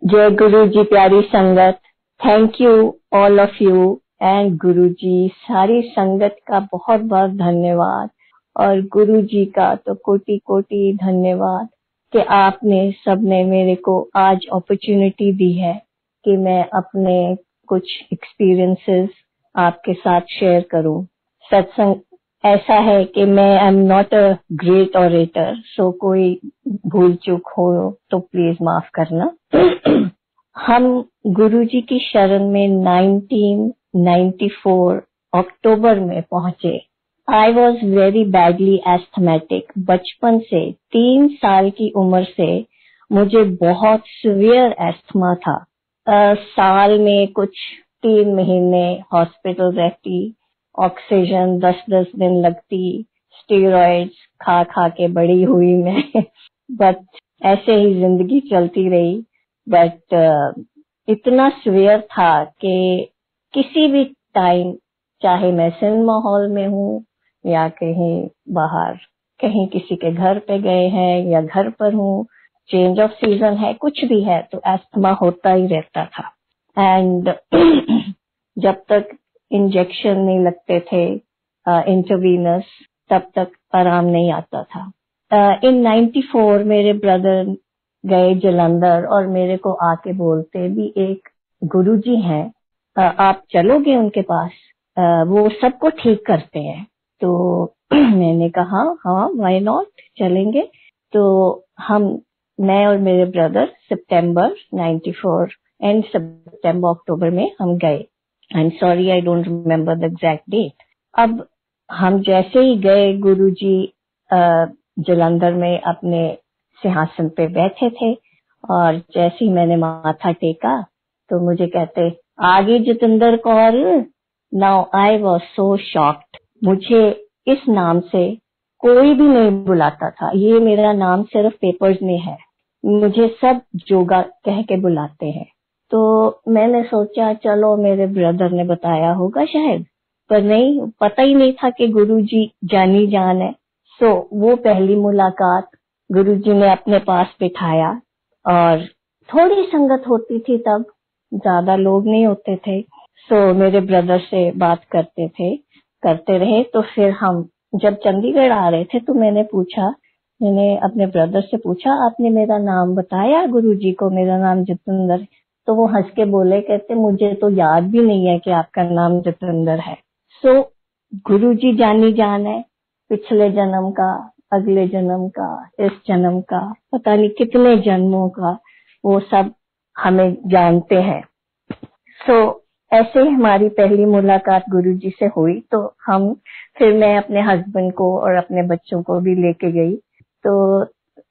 जय गुरु जी, प्यारी संगत। Thank you all of you and गुरु जी, सारी संगत का बहुत बहुत धन्यवाद। और गुरु जी का तो कोटि कोटि धन्यवाद कि आपने सबने मेरे को आज अपॉर्चुनिटी दी है कि मैं अपने कुछ एक्सपीरियंसेस आपके साथ शेयर करूं। सत्संग ऐसा है कि मैं I am not a great orator, so कोई भूल चूक हो तो प्लीज माफ करना। हम गुरुजी की शरण में 1994 अक्टूबर में पहुंचे। I was very badly asthmatic. बचपन से 3 साल की उम्र से मुझे बहुत सीवियर एस्थमा था। साल में कुछ 3 महीने हॉस्पिटल रहती, ऑक्सीजन 10-10 दिन लगती, स्टेरॉइड्स खा खा के बड़ी हुई मैं। बट ऐसे ही जिंदगी चलती रही। बट इतना सीवियर था कि किसी भी टाइम, चाहे मैं सिनेमा हॉल में हूँ या कहीं बाहर, कहीं किसी के घर पे गए हैं या घर पर हूँ, चेंज ऑफ सीजन है, कुछ भी है, तो एस्थमा होता ही रहता था। एंड जब तक इंजेक्शन नहीं लगते थे इंट्रावीनस, तब तक आराम नहीं आता था। इन 94 मेरे ब्रदर गए जलंधर और मेरे को आके बोलते भी एक गुरुजी हैं, आप चलोगे उनके पास, वो सबको ठीक करते हैं। तो मैंने कहा हाँ, व्हाई नॉट, चलेंगे। तो मैं और मेरे ब्रदर सितंबर 94 एंड सितंबर अक्टूबर में हम गए। I am sorry, I don't remember the exact date. अब हम जैसे ही गए, गुरुजी जलंधर में अपने सिंहासन पे बैठे थे और जैसे ही मैंने माथा टेका तो मुझे कहते, आगे Jitendra Kaur. Now I was so shocked. मुझे इस नाम से कोई भी नहीं बुलाता था, ये मेरा नाम सिर्फ पेपर्स में है, मुझे सब जोगा कह के बुलाते हैं। तो मैंने सोचा चलो मेरे ब्रदर ने बताया होगा शायद, पर नहीं, पता ही नहीं था कि गुरुजी जानी जान है। सो वो पहली मुलाकात गुरुजी ने अपने पास बिठाया और थोड़ी संगत होती थी तब, ज्यादा लोग नहीं होते थे। सो मेरे ब्रदर से बात करते रहे। तो फिर हम जब चंडीगढ़ आ रहे थे तो मैंने अपने ब्रदर से पूछा, आपने मेरा नाम बताया गुरुजी को, मेरा नाम जितेंद्र। तो वो हंस के बोले, कहते मुझे तो याद भी नहीं है कि आपका नाम जितेंद्र है। सो गुरुजी जानी जान है, पिछले जन्म का, अगले जन्म का, इस जन्म का, पता नहीं कितने जन्मों का, वो सब हमें जानते हैं। सो ऐसे हमारी पहली मुलाकात गुरुजी से हुई। तो फिर मैं अपने हस्बैंड को और अपने बच्चों को भी लेके गई। तो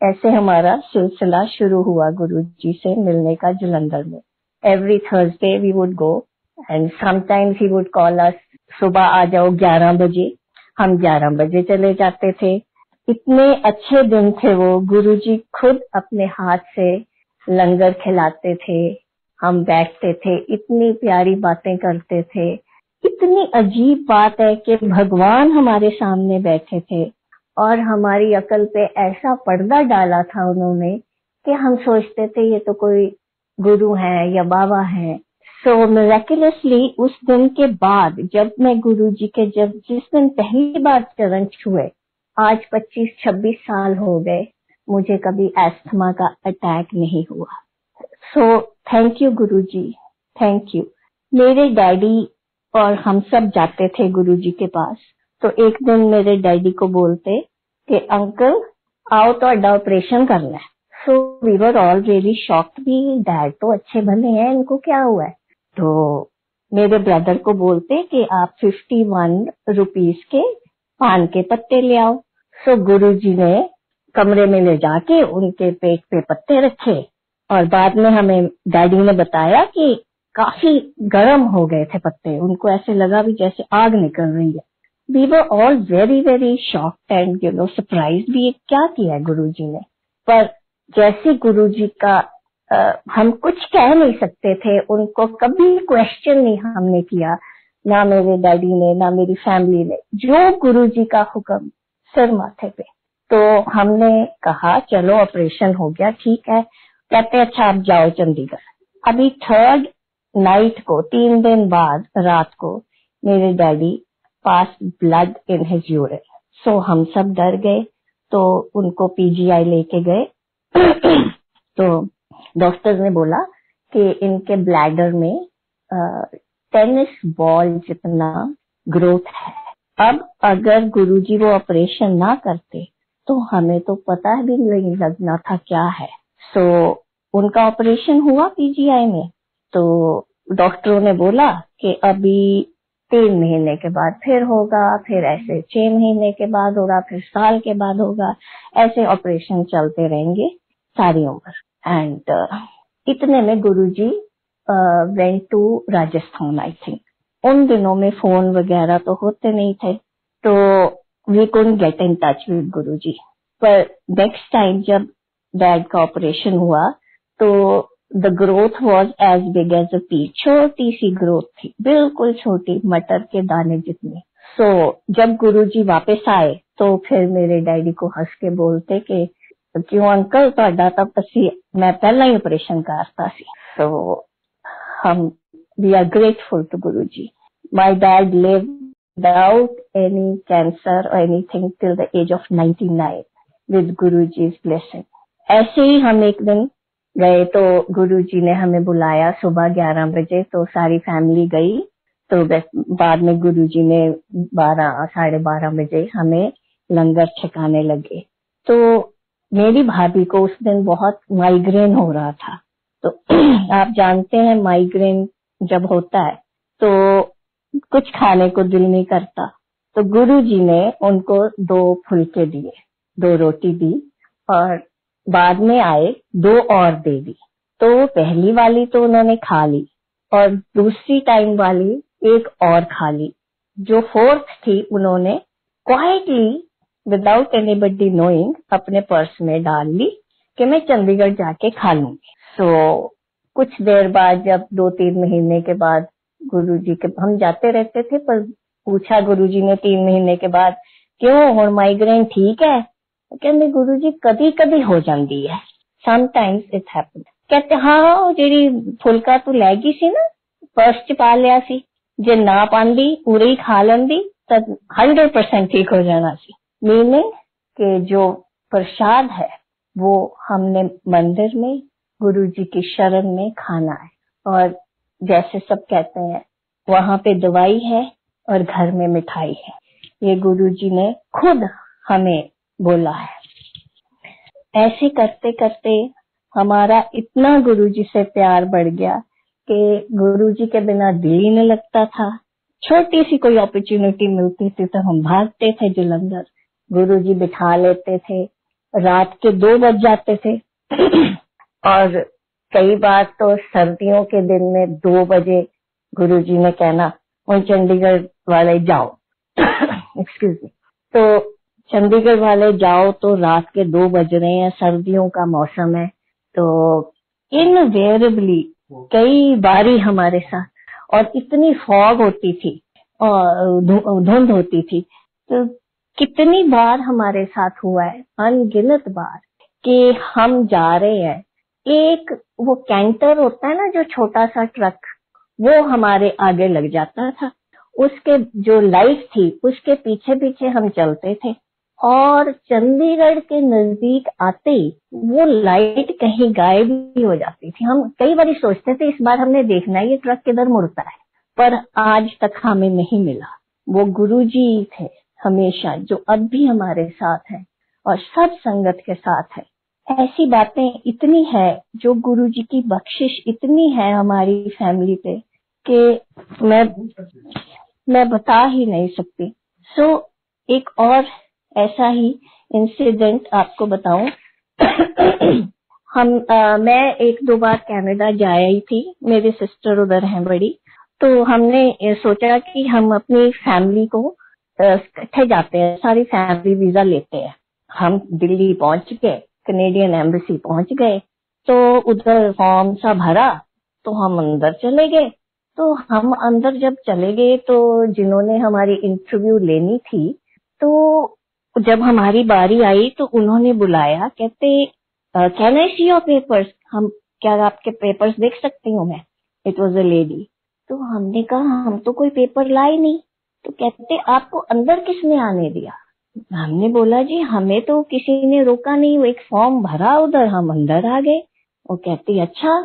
ऐसे हमारा सिलसिला शुरू हुआ गुरुजी से मिलने का जलंधर में। Every Thursday we would go and sometimes he would call us, सुबह आ जाओ 11 बजे। हम 11 बजे चले जाते थे। इतने अच्छे दिन थे वो। गुरुजी खुद अपने हाथ से लंगर खिलाते थे, हम बैठते थे, इतनी प्यारी बातें करते थे। इतनी अजीब बात है कि भगवान हमारे सामने बैठे थे और हमारी अकल पे ऐसा पर्दा डाला था उन्होंने कि हम सोचते थे ये तो कोई गुरु है या बाबा है। सो मिरेकुलसली उस दिन के बाद जब मैं गुरुजी के जिस दिन पहली बार चरण छुए, आज 25-26 साल हो गए, मुझे कभी एस्थमा का अटैक नहीं हुआ। So thank you Guruji, thank you. मेरे डैडी और हम सब जाते थे गुरुजी के पास। तो एक दिन मेरे डैडी को बोलते कि अंकल आओ तो अड्डा ऑपरेशन करना है। So we were all really shocked भी, डैड तो अच्छे भले हैं, इनको क्या हुआ है। तो मेरे ब्रदर को बोलते कि आप 51 रुपीस के पान के पत्ते ले आओ। सो गुरुजी ने कमरे में ले जाके उनके पेट पे पत्ते रखे और बाद में हमें डैडी ने बताया कि काफी गर्म हो गए थे पत्ते, उनको ऐसे लगा भी जैसे आग निकल रही है। We were all very very shocked and surprised भी, क्या किया है गुरुजी ने। पर जैसे गुरुजी का हम कुछ कह नहीं सकते थे, उनको कभी क्वेश्चन नहीं हमने किया, ना मेरे डैडी ने ना मेरी फैमिली ने, जो गुरुजी का हुक्म सिर माथे पे। तो हमने कहा चलो ऑपरेशन हो गया, ठीक है। कहते अच्छा आप जाओ चंडीगढ़। अभी थर्ड नाइट को, 3 दिन बाद रात को, मेरे daddy pass blood in his urine. So हम सब डर गए, तो उनको पीजीआई लेके गए। तो डॉक्टर ने बोला कि इनके ब्लैडर में टेनिस बॉल जितना ग्रोथ है। अब अगर गुरुजी वो ऑपरेशन ना करते तो हमें तो पता भी नहीं लगना था क्या है। सो उनका ऑपरेशन हुआ पीजीआई में। तो डॉक्टरों ने बोला कि अभी 3 महीने के बाद फिर होगा, फिर ऐसे 6 महीने के बाद होगा, फिर साल के बाद होगा, ऐसे ऑपरेशन चलते रहेंगे सारी उम्र। एंड इतने में Guruji went to Rajasthan I think. उन दिनों में फोन वगैरह तो होते नहीं थे, तो we couldn't get in touch with Guruji. पर नेक्स्ट टाइम जब डैड का ऑपरेशन हुआ तो the growth was as big as a pea. छोटी सी ग्रोथ थी, बिल्कुल छोटी, मटर के दाने जितनी। सो जब गुरुजी वापस आए तो फिर मेरे डैडी को हंस के बोलते कि क्यों अंकल ਤੁਹਾਡਾ ਤਾਂ ਅਸੀਂ मैं पहला ही ऑपरेशन करता सी। सो हम we are grateful to Guruji. My dad lived without any cancer or anything till the age of 99 with Guruji's blessing। ऐसे ही हम एक दिन गए तो गुरुजी ने हमें बुलाया सुबह 11 बजे, तो सारी फैमिली गई। तो बाद में गुरुजी ने 12 साढ़े 12 बजे हमें लंगर छकाने लगे। तो मेरी भाभी को उस दिन बहुत माइग्रेन हो रहा था। तो आप जानते हैं माइग्रेन जब होता है तो कुछ खाने को दिल नहीं करता। तो गुरुजी ने उनको 2 फुलके दिए, 2 रोटी दी, और बाद में आए 2 और दे दी। तो पहली वाली तो उन्होंने खा ली और दूसरी टाइम वाली एक और खा ली। जो 4th थी उन्होंने क्वाइटली विदाउट एनीबडी नोइंग अपने पर्स में डाल ली कि मैं चंडीगढ़ जाके खा लूंगी। सो कुछ देर बाद जब 2-3 महीने के बाद गुरुजी के हम जाते रहते थे, पर पूछा गुरुजी ने 3 महीने के बाद क्यों हुण माइग्रेन ठीक है? कहते गुरुजी कभी कभी हो जाती है, समटाइम्स इट हैपन। कहते हाँ जेडी फुलका तू लै गई सी ना पर्स च पा लिया सी, जे ना पांदी पूरे ही खा लेंदी तब 100% ठीक हो जाना सी। मीनिंग के जो प्रसाद है वो हमने मंदिर में गुरुजी की शरण में खाना है, और जैसे सब कहते हैं वहां पे दवाई है और घर में मिठाई है। ये गुरुजी ने खुद हमें बोला है। ऐसे करते करते हमारा इतना गुरुजी से प्यार बढ़ गया कि गुरुजी के बिना दिल ही नहीं लगता था। छोटी सी कोई अपॉर्चुनिटी मिलती थी तो हम भागते थे जलंधर, गुरुजी बिठा लेते थे। रात के 2 बज जाते थे और कई बार तो सर्दियों के दिन में 2 बजे गुरुजी ने कहना और चंडीगढ़ वाले जाओ एक्सक्यूज मी। तो चंडीगढ़ वाले जाओ तो रात के 2 बज रहे हैं, सर्दियों का मौसम है। तो इनवेरिएबली कई बारी हमारे साथ, और इतनी फॉग होती थी और धुंध होती थी, तो कितनी बार हमारे साथ हुआ है, अनगिनत बार, कि हम जा रहे हैं, एक वो कैंटर होता है ना जो छोटा सा ट्रक, वो हमारे आगे लग जाता था, उसके जो लाइट थी उसके पीछे पीछे हम चलते थे, और चंडीगढ़ के नजदीक आते ही वो लाइट कहीं गायब ही हो जाती थी। हम कई बार सोचते थे इस बार हमने देखना है ये ट्रक किधर मुड़ता है, पर आज तक हमें नहीं मिला। वो गुरुजी थे हमेशा, जो अब भी हमारे साथ है और सब संगत के साथ है। ऐसी बातें इतनी है, जो गुरुजी की बख्शिश इतनी है हमारी फैमिली पे कि मैं बता ही नहीं सकती। सो एक और ऐसा ही इंसिडेंट आपको बताऊं। मैं 1-2 बार कनाडा जाई थी, मेरी सिस्टर उधर है बड़ी, तो हमने सोचा कि हम अपनी फैमिली को इकट्ठे जाते हैं, सारी फैमिली वीजा लेते हैं। हम दिल्ली पहुंच गए, कनेडियन एम्बेसी पहुंच गए, तो उधर फॉर्म सा भरा, तो हम अंदर चले गए। तो हम अंदर जब चले गए तो जिन्होंने हमारी इंटरव्यू लेनी थी, तो जब हमारी बारी आई तो उन्होंने बुलाया, कहते can I see your papers. हम क्या आपके पेपर्स देख सकती हूँ मैं? It was a lady. तो हमने कहा हम तो कोई पेपर लाए नहीं। तो कहते आपको अंदर किसने आने दिया? हमने बोला जी हमें तो किसी ने रोका नहीं, वो एक फॉर्म भरा उधर, हम अंदर आ गए। वो कहती अच्छा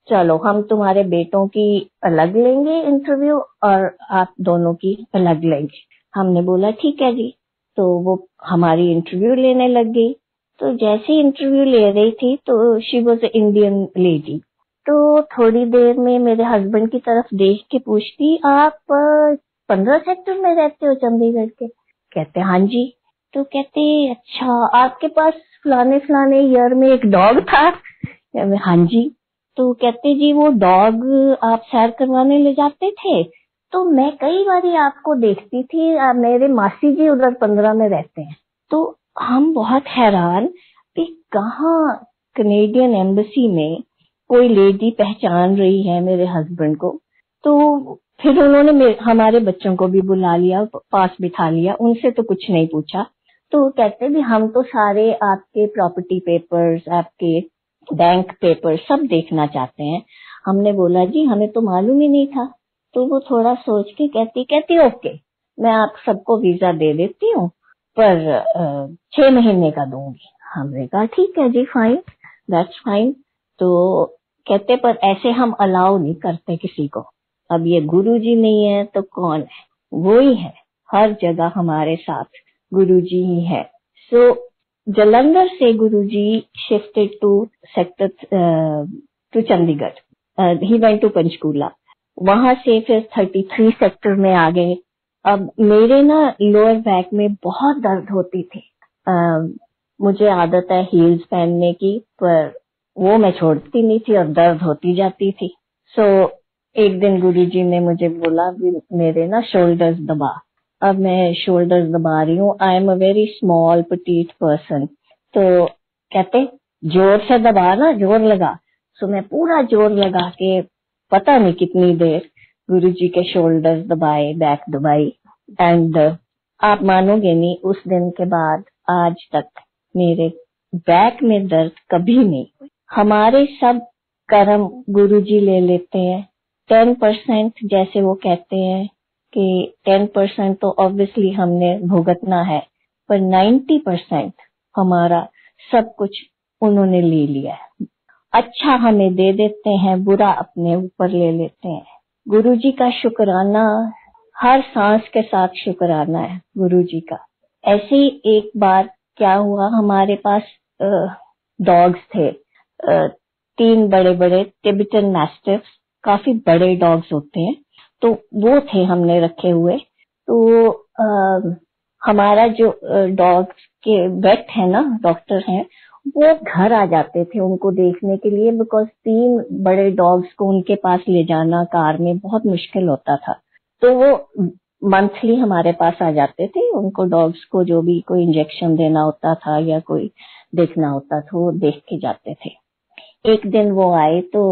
चलो हम तुम्हारे बेटों की अलग लेंगे इंटरव्यू और आप दोनों की अलग लेंगे। हमने बोला ठीक है जी। तो वो हमारी इंटरव्यू लेने लग गई। तो जैसे ही इंटरव्यू ले रही थी तो she was a Indian lady. तो थोड़ी देर में मेरे हस्बैंड की तरफ देख के पूछती आप 15 सेक्टर में रहते हो चंडीगढ़ के? कहते हाँ जी। तो कहते अच्छा आपके पास फलाने फलाने ईयर में एक डॉग था? हाँ जी। तो कहते जी वो डॉग आप सैर करवाने ले जाते थे? तो मैं कई बार आपको देखती थी, मेरे मासी जी उधर 15 में रहते हैं। तो हम बहुत हैरान कि कहाँ कनेडियन एम्बेसी में कोई लेडी पहचान रही है मेरे हस्बैंड को। तो फिर उन्होंने हमारे बच्चों को भी बुला लिया, पास बिठा लिया, उनसे तो कुछ नहीं पूछा। तो कहते भी हम तो सारे आपके प्रॉपर्टी पेपर्स, आपके बैंक पेपर सब देखना चाहते हैं। हमने बोला जी हमें तो मालूम ही नहीं था। तो वो थोड़ा सोच के कहती ओके मैं आप सबको वीजा दे देती हूँ पर 6 महीने का दूंगी। हमने कहा ठीक है जी फाइन, दैट्स फाइन। तो कहते पर ऐसे हम अलाउ नहीं करते किसी को। अब ये गुरुजी नहीं है तो कौन है? वो ही है, हर जगह हमारे साथ गुरुजी ही है। सो Jalandhar से गुरुजी shifted to sector to Chandigarh. he went to Panchkula. वहां से फिर 33 सेक्टर में आ गए। अब मेरे ना लोअर बैक में बहुत दर्द होती थी। मुझे आदत है हील्स पहनने की, पर वो मैं छोड़ती नहीं थी और दर्द होती जाती थी। सो एक दिन गुरुजी ने मुझे बोला मेरे ना शोल्डर्स दबा। अब मैं शोल्डर्स दबा रही हूँ। I am a very small petite person. तो कहते जोर से दबा ना, जोर लगा। सो मैं पूरा जोर लगा के पता नहीं कितनी देर गुरुजी के शोल्डर्स दबाए, बैक दबाई। एंड आप मानोगे नहीं, उस दिन के बाद आज तक मेरे बैक में दर्द कभी नहीं हुई। हमारे सब कर्म गुरुजी ले लेते हैं। 10% जैसे वो कहते हैं कि 10% तो ऑब्वियसली हमने भुगतना है, पर 90% हमारा सब कुछ उन्होंने ले लिया है। अच्छा हमें दे देते हैं, बुरा अपने ऊपर ले लेते हैं। गुरुजी का शुक्राना, हर सांस के साथ शुक्राना है गुरुजी का। ऐसे ही एक बार क्या हुआ, हमारे पास डॉग्स थे, 3 बड़े बड़े टिबेटन मैस्टिफ्स, काफी बड़े डॉग्स होते हैं। तो वो थे हमने रखे हुए। तो हमारा जो डॉग के वेट है ना, डॉक्टर हैं, वो घर आ जाते थे उनको देखने के लिए, बिकॉज 3 बड़े डॉग्स को उनके पास ले जाना कार में बहुत मुश्किल होता था। तो वो मंथली हमारे पास आ जाते थे, उनको डॉग्स को जो भी कोई इंजेक्शन देना होता था या कोई देखना होता था वो देख के जाते थे। एक दिन वो आए तो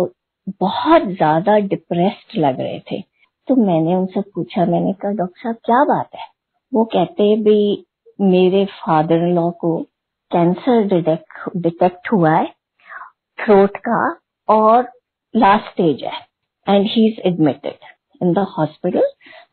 बहुत ज्यादा डिप्रेस्ड लग रहे थे। तो मैंने उनसे पूछा, मैंने कहा डॉक्टर साहब क्या बात है? वो कहते भी मेरे फादर इन लॉ को कैंसर डिटेक्ट हुआ है थ्रोट का और लास्ट स्टेज है and he is admitted in the hospital.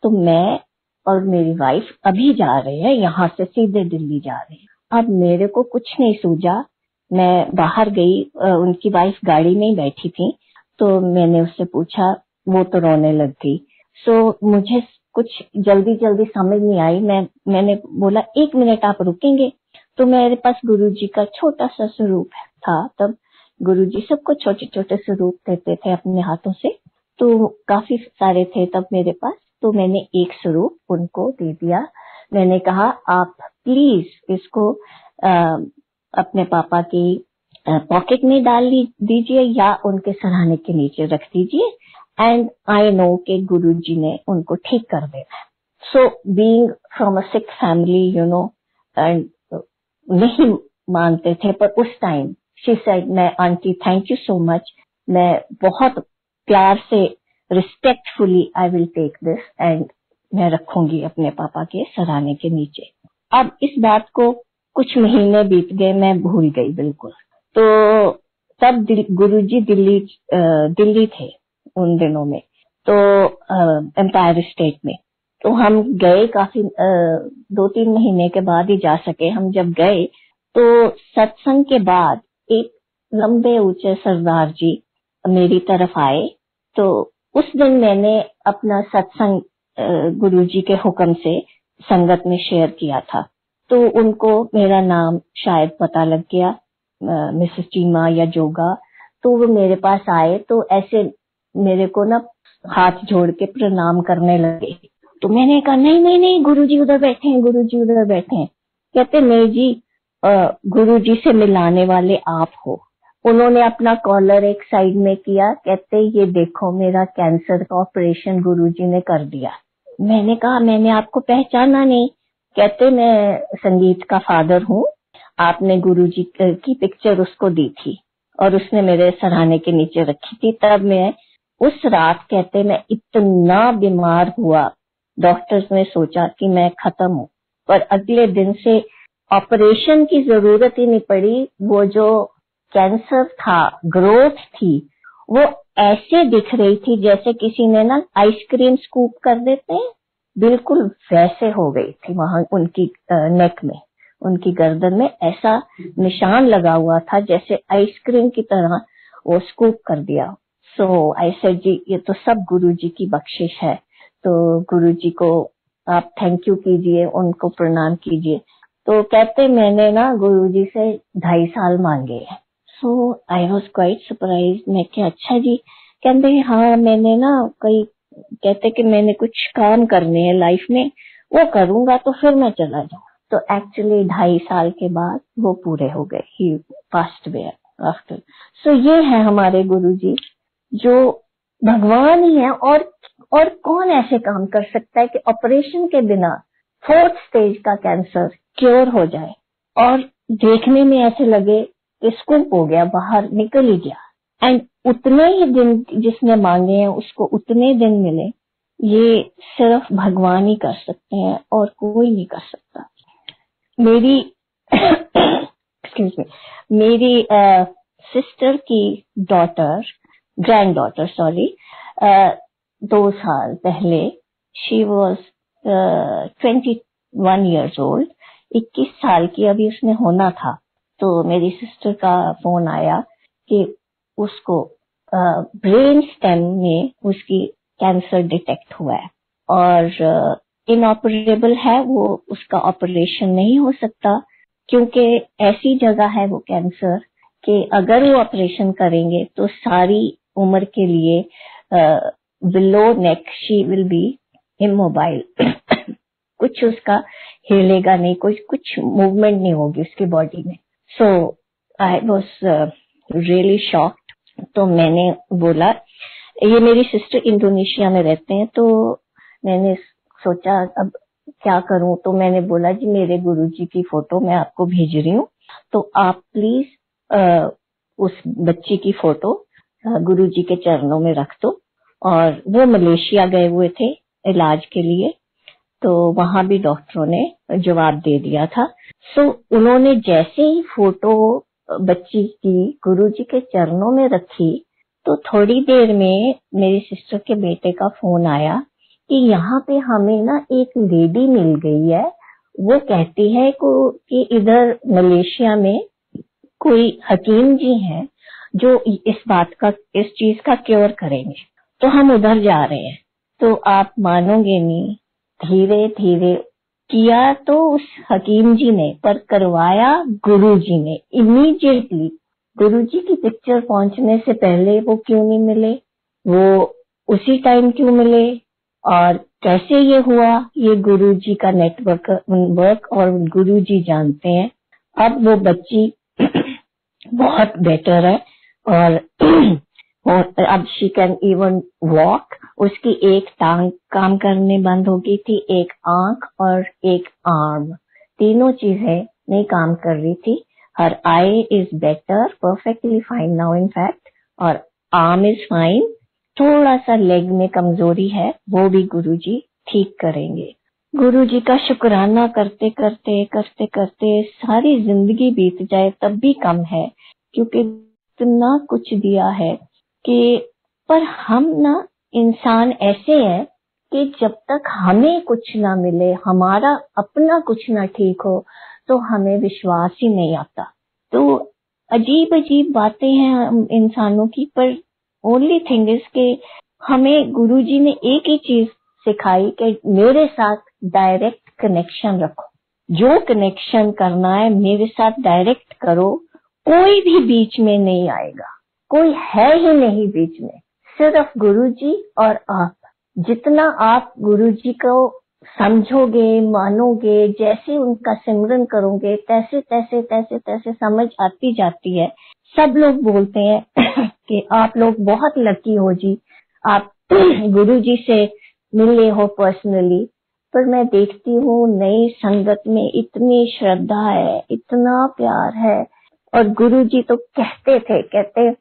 तो मैं और मेरी वाइफ अभी जा रहे हैं, यहाँ से सीधे दिल्ली जा रहे हैं। अब मेरे को कुछ नहीं सूझा, मैं बाहर गई, उनकी वाइफ गाड़ी में ही बैठी थी। तो मैंने उससे पूछा, वो तो रोने लग गई। सो मुझे कुछ जल्दी जल्दी समझ नहीं आई। मैंने बोला 1 मिनट आप रुकेंगे? तो मेरे पास गुरुजी का छोटा सा स्वरूप था। तब गुरुजी सबको छोटे छोटे स्वरूप देते थे अपने हाथों से, तो काफी सारे थे तब मेरे पास। तो मैंने एक स्वरूप उनको दे दिया। मैंने कहा आप प्लीज इसको अपने पापा की पॉकेट में डाल दीजिए या उनके सराहने के नीचे रख दीजिए, एंड आई नो के गुरुजी ने उनको ठीक कर देना है। So being from a sick family, you know, and नहीं मानते थे, पर उस टाइम शी सेड, मैं aunty thank you so much, मैं बहुत प्यार से respectfully I will take this and मैं रखूंगी अपने पापा के सराहने के नीचे। अब इस बात को कुछ महीने बीत गए, मैं भूल गई बिल्कुल। तो तब गुरुजी दिल्ली थे उन दिनों में, तो एम्पायर स्टेट में। तो हम गए काफी 2-3 महीने के बाद ही जा सके। हम जब गए तो सत्संग के बाद एक लंबे ऊंचे सरदार जी मेरी तरफ आए। तो उस दिन मैंने अपना सत्संग गुरुजी के हुक्म से संगत में शेयर किया था। तो उनको मेरा नाम शायद पता लग गया, मिसेस चीमा या जोगा। तो वो मेरे पास आए, तो ऐसे मेरे को ना हाथ जोड़ के प्रणाम करने लगे। तो मैंने कहा नहीं नहीं नहीं, गुरुजी उधर बैठे हैं, गुरुजी उधर बैठे हैं। कहते नहीं जी, गुरुजी से मिलाने वाले आप हो। उन्होंने अपना कॉलर एक साइड में किया, कहते ये देखो मेरा कैंसर का ऑपरेशन गुरुजी ने कर दिया। मैंने कहा मैंने आपको पहचाना नहीं। कहते मैं संगीत का फादर हूँ, आपने गुरुजी की पिक्चर उसको दी थी और उसने मेरे सराहने के नीचे रखी थी। तब मैं उस रात, कहते मैं इतना बीमार हुआ, डॉक्टर्स ने सोचा कि मैं खत्म हूँ, पर अगले दिन से ऑपरेशन की जरूरत ही नहीं पड़ी। वो जो कैंसर था, ग्रोथ थी, वो ऐसे दिख रही थी जैसे किसी ने ना आइसक्रीम स्कूप कर देते हैं, बिल्कुल वैसे हो गई थी। वहां उनकी नेक में, उनकी गर्दन में ऐसा निशान लगा हुआ था जैसे आइसक्रीम की तरह वो स्कूप कर दिया। सो आई सेड जी ये तो सब गुरुजी की बख्शिश है, तो गुरुजी को आप थैंक यू कीजिए, उनको प्रणाम कीजिए। तो कहते मैंने ना गुरुजी से 2.5 साल मांगे हैं। सो आई वॉज क्वाइट सरप्राइज। मैं क्या अच्छा जी? कहते हाँ मैंने ना कई, कहते कि मैंने कुछ काम करने हैं लाइफ में, वो करूंगा तो फिर मैं चला जाऊँ। तो एक्चुअली 2.5 साल के बाद वो पूरे हो गए, ही पास्ट अवे आफ्टर। सो ये है हमारे गुरुजी, जो भगवान ही है। और कौन ऐसे काम कर सकता है कि ऑपरेशन के बिना 4th स्टेज का कैंसर क्योर हो जाए और देखने में ऐसे लगे कि स्कूप हो गया, बाहर निकल ही गया। एंड उतने ही दिन जिसने मांगे हैं उसको उतने दिन मिले, ये सिर्फ भगवान ही कर सकते हैं और कोई नहीं कर सकता। मेरी एक्सक्यूज मी, मेरी सिस्टर की डॉटर, ग्रैंड डॉटर सॉरी, 2 साल पहले, शी वॉज 21 years old, 21 साल की अभी उसने होना था। तो मेरी सिस्टर का फोन आया कि उसको ब्रेन स्टेम में उसकी कैंसर डिटेक्ट हुआ है और इनऑपरेबल है, वो उसका ऑपरेशन नहीं हो सकता क्योंकि ऐसी जगह है वो कैंसर कि अगर वो ऑपरेशन करेंगे तो सारी उम्र के लिए below neck she will be immobile. कुछ उसका हिलेगा नहीं, कुछ मूवमेंट नहीं होगी उसकी बॉडी में। सो आई वॉज रियली शॉक्ड। तो मैंने बोला, ये मेरी सिस्टर इंडोनेशिया में रहते हैं, तो मैंने सोचा अब क्या करूं। तो मैंने बोला जी मेरे गुरुजी की फोटो मैं आपको भेज रही हूँ, तो आप प्लीज उस बच्ची की फोटो गुरुजी के चरणों में रख दो। और वो मलेशिया गए हुए थे इलाज के लिए, तो वहां भी डॉक्टरों ने जवाब दे दिया था। सो उन्होंने जैसे ही फोटो बच्ची की गुरुजी के चरणों में रखी, तो थोड़ी देर में मेरी सिस्टर के बेटे का फोन आया कि यहाँ पे हमें ना एक लेडी मिल गई है, वो कहती है कि इधर मलेशिया में कोई हकीम जी हैं जो इस चीज का क्योर करेंगे, तो हम उधर जा रहे हैं। तो आप मानोगे नहीं, धीरे धीरे किया तो उस हकीम जी ने, पर करवाया गुरुजी ने इमीडिएटली। गुरुजी की पिक्चर पहुंचने से पहले वो क्यों नहीं मिले, वो उसी टाइम क्यों मिले, और कैसे ये हुआ, ये गुरुजी का नेटवर्क वर्क और गुरुजी जानते हैं। अब वो बच्ची बहुत बेटर है और अब शी कैन इवन वॉक। उसकी एक टांग काम करने बंद हो गई थी, एक आंख और एक आर्म, तीनों चीजें नहीं काम कर रही थी। Her eye is better, perfectly fine now in fact, और आर्म इज फाइन। थोड़ा सा लेग में कमजोरी है, वो भी गुरुजी ठीक करेंगे। गुरुजी का शुक्राना करते करते करते करते सारी जिंदगी बीत जाए तब भी कम है, क्योंकि इतना कुछ दिया है कि, पर हम ना इंसान ऐसे हैं कि जब तक हमें कुछ ना मिले, हमारा अपना कुछ ना ठीक हो, तो हमें विश्वास ही नहीं आता। तो अजीब अजीब बातें हैं हम इंसानों की, पर ओनली थिंग इज कि हमें गुरुजी ने एक ही चीज सिखाई कि मेरे साथ डायरेक्ट कनेक्शन रखो, जो कनेक्शन करना है मेरे साथ डायरेक्ट करो, कोई भी बीच में नहीं आएगा, कोई है ही नहीं बीच में, सिर्फ गुरुजी और आप। जितना आप गुरुजी को समझोगे, मानोगे, जैसे उनका सिमरन करोगे, तैसे तैसे तैसे तैसे समझ आती जाती है। सब लोग बोलते हैं कि आप लोग बहुत लकी हो जी, आप गुरुजी से मिले हो पर्सनली। पर मैं देखती हूँ नई संगत में इतनी श्रद्धा है, इतना प्यार है। और गुरुजी तो कहते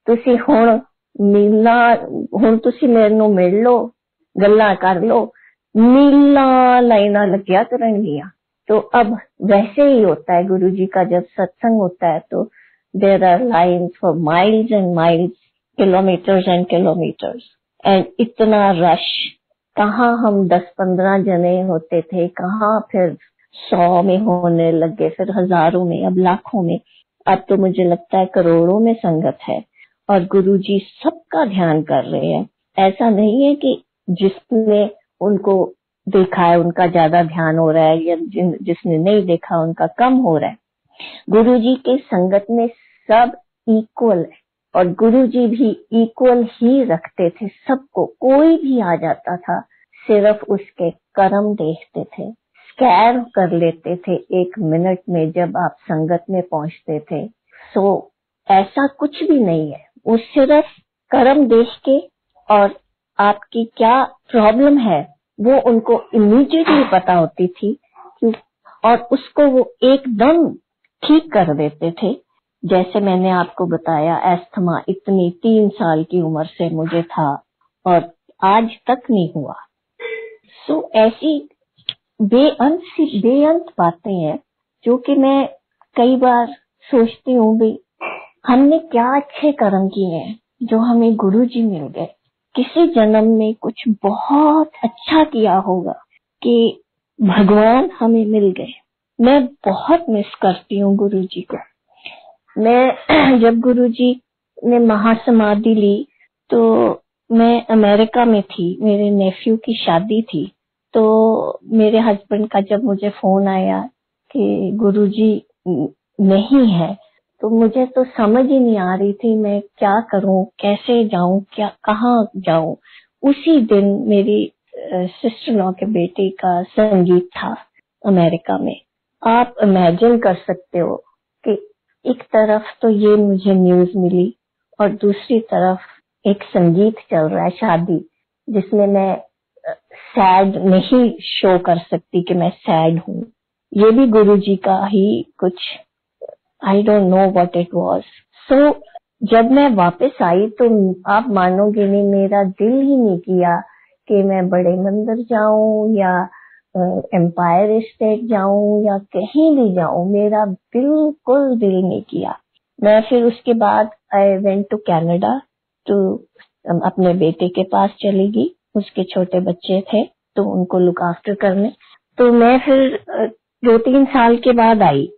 तुसी हुण मिलना, हुण तुसी मेरे नु मिल लो, गल्ला कर लो, मीला लाइना लग्या करनगियां। तो अब वैसे ही होता है गुरुजी का, जब सत्संग होता है तो there are lines for miles and miles, kilometres and kilometres, and इतना रश। कहाँ हम 10-15 जने होते थे, कहाँ फिर 100 में होने लगे, फिर हजारों में, अब लाखों में, अब तो मुझे लगता है करोड़ों में संगत है। और गुरुजी सबका ध्यान कर रहे हैं। ऐसा नहीं है कि जिसने उनको देखा है उनका ज्यादा ध्यान हो रहा है, या जिसने नहीं देखा उनका कम हो रहा है। गुरुजी के संगत में सब इक्वल है, और गुरुजी भी इक्वल ही रखते थे सबको। कोई भी आ जाता था, सिर्फ उसके कर्म देखते थे, स्कैन कर लेते थे 1 मिनट में जब आप संगत में पहुंचते थे। सो ऐसा कुछ भी नहीं है, वो सिर्फ कर्म देख के और आपकी क्या प्रॉब्लम है वो उनको इमीडिएटली पता होती थी, और उसको वो एकदम ठीक कर देते थे। जैसे मैंने आपको बताया, एस्थमा इतनी 3 साल की उम्र से मुझे था और आज तक नहीं हुआ। सो ऐसी बेअंत बातें हैं जो कि मैं कई बार सोचती हूँ भी, हमने क्या अच्छे कर्म किए हैं जो हमें गुरुजी मिल गए। किसी जन्म में कुछ बहुत अच्छा किया होगा कि भगवान हमें मिल गए। मैं बहुत मिस करती हूँ गुरुजी को। मैं जब गुरुजी ने महासमाधि ली तो मैं अमेरिका में थी, मेरे नेफ्यू की शादी थी। तो मेरे हस्बैंड का जब मुझे फोन आया कि गुरुजी नहीं है, तो मुझे तो समझ ही नहीं आ रही थी मैं क्या करूं, कैसे जाऊं, क्या कहाँ जाऊं। उसी दिन मेरी सिस्टर लॉ के बेटे का संगीत था अमेरिका में। आप इमेजिन कर सकते हो कि एक तरफ तो ये मुझे न्यूज मिली और दूसरी तरफ एक संगीत चल रहा है, शादी, जिसमें मैं सैड नहीं शो कर सकती कि मैं सैड हूँ। ये भी गुरुजी का ही कुछ, I don't know what it was. So जब मैं वापस आई तो आप मानोगे नहीं, मेरा दिल ही नहीं किया कि मैं बड़े मंदिर जाऊं या एम्पायर स्टेट जाऊं या कहीं भी जाऊं। मेरा बिल्कुल दिल नहीं किया। मैं फिर उसके बाद आई वेंट टू कनाडा, तो अपने बेटे के पास चली गई। उसके छोटे बच्चे थे तो उनको लुक आफ्टर करने। तो मैं फिर 2-3 साल के बाद आई।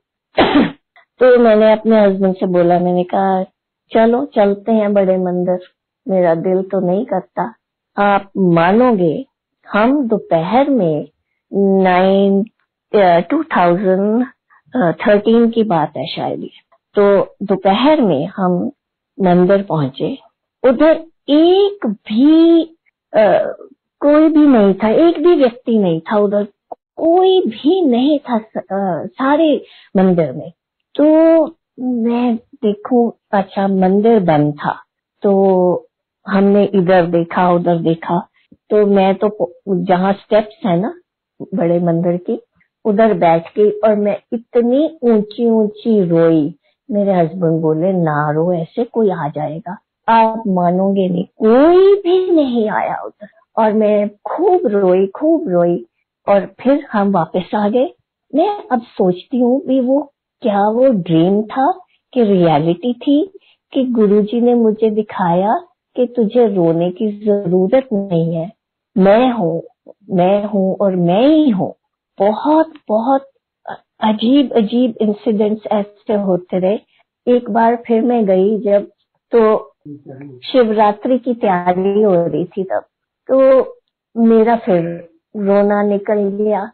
तो मैंने अपने हस्बैंड से बोला, मैंने कहा चलो चलते हैं बड़े मंदिर, मेरा दिल तो नहीं करता। आप मानोगे, हम दोपहर में 2013 की बात है शायद, तो दोपहर में हम मंदिर पहुंचे। उधर एक भी कोई भी नहीं था, एक भी व्यक्ति नहीं था उधर, कोई भी नहीं था सारे मंदिर में। तो मैं देखूं, अच्छा मंदिर बंद था। तो हमने इधर देखा उधर देखा, तो मैं तो जहाँ स्टेप्स है ना बड़े मंदिर की, उधर बैठ गई और मैं इतनी ऊंची ऊंची रोई। मेरे हस्बैंड बोले ना रो, ऐसे कोई आ जाएगा। आप मानोगे नहीं, कोई भी नहीं आया उधर, और मैं खूब रोई और फिर हम वापस आ गए। मैं अब सोचती हूँ भी वो क्या वो ड्रीम था कि रियलिटी थी, कि गुरुजी ने मुझे दिखाया कि तुझे रोने की जरूरत नहीं है, मैं हूँ और मैं ही हूँ। बहुत बहुत अजीब अजीब इंसिडेंट्स ऐसे होते रहे। एक बार फिर मैं गई जब, तो शिवरात्रि की तैयारी हो रही थी तब, तो मेरा फिर रोना निकल गया।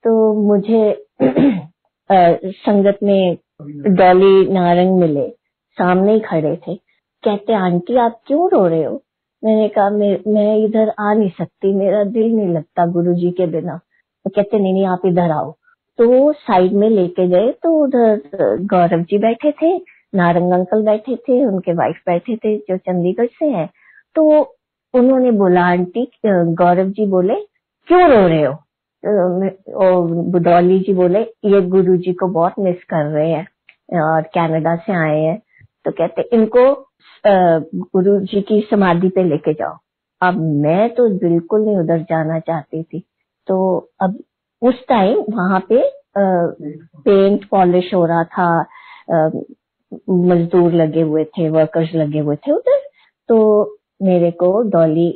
तो मुझे संगत में डॉली नारंग मिले, सामने ही खड़े थे। कहते आंटी आप क्यों रो रहे हो? मैंने कहा मैं इधर आ नहीं सकती, मेरा दिल नहीं लगता गुरुजी के बिना। तो कहते नहीं आप इधर आओ। तो साइड में लेके गए, तो उधर गौरव जी बैठे थे, नारंग अंकल बैठे थे, उनके वाइफ बैठे थे जो चंडीगढ़ से हैं। तो उन्होंने बोला, आंटी, गौरव जी बोले क्यों रो रहे हो? और डॉली जी बोले ये गुरुजी को बहुत मिस कर रहे हैं और कनाडा से आए हैं, तो कहते इनको गुरुजी की समाधि पे लेके जाओ। अब मैं तो बिल्कुल नहीं उधर जाना चाहती थी। तो अब उस टाइम वहां पे पेंट पॉलिश हो रहा था, मजदूर लगे हुए थे, वर्कर्स लगे हुए थे उधर। तो मेरे को डॉली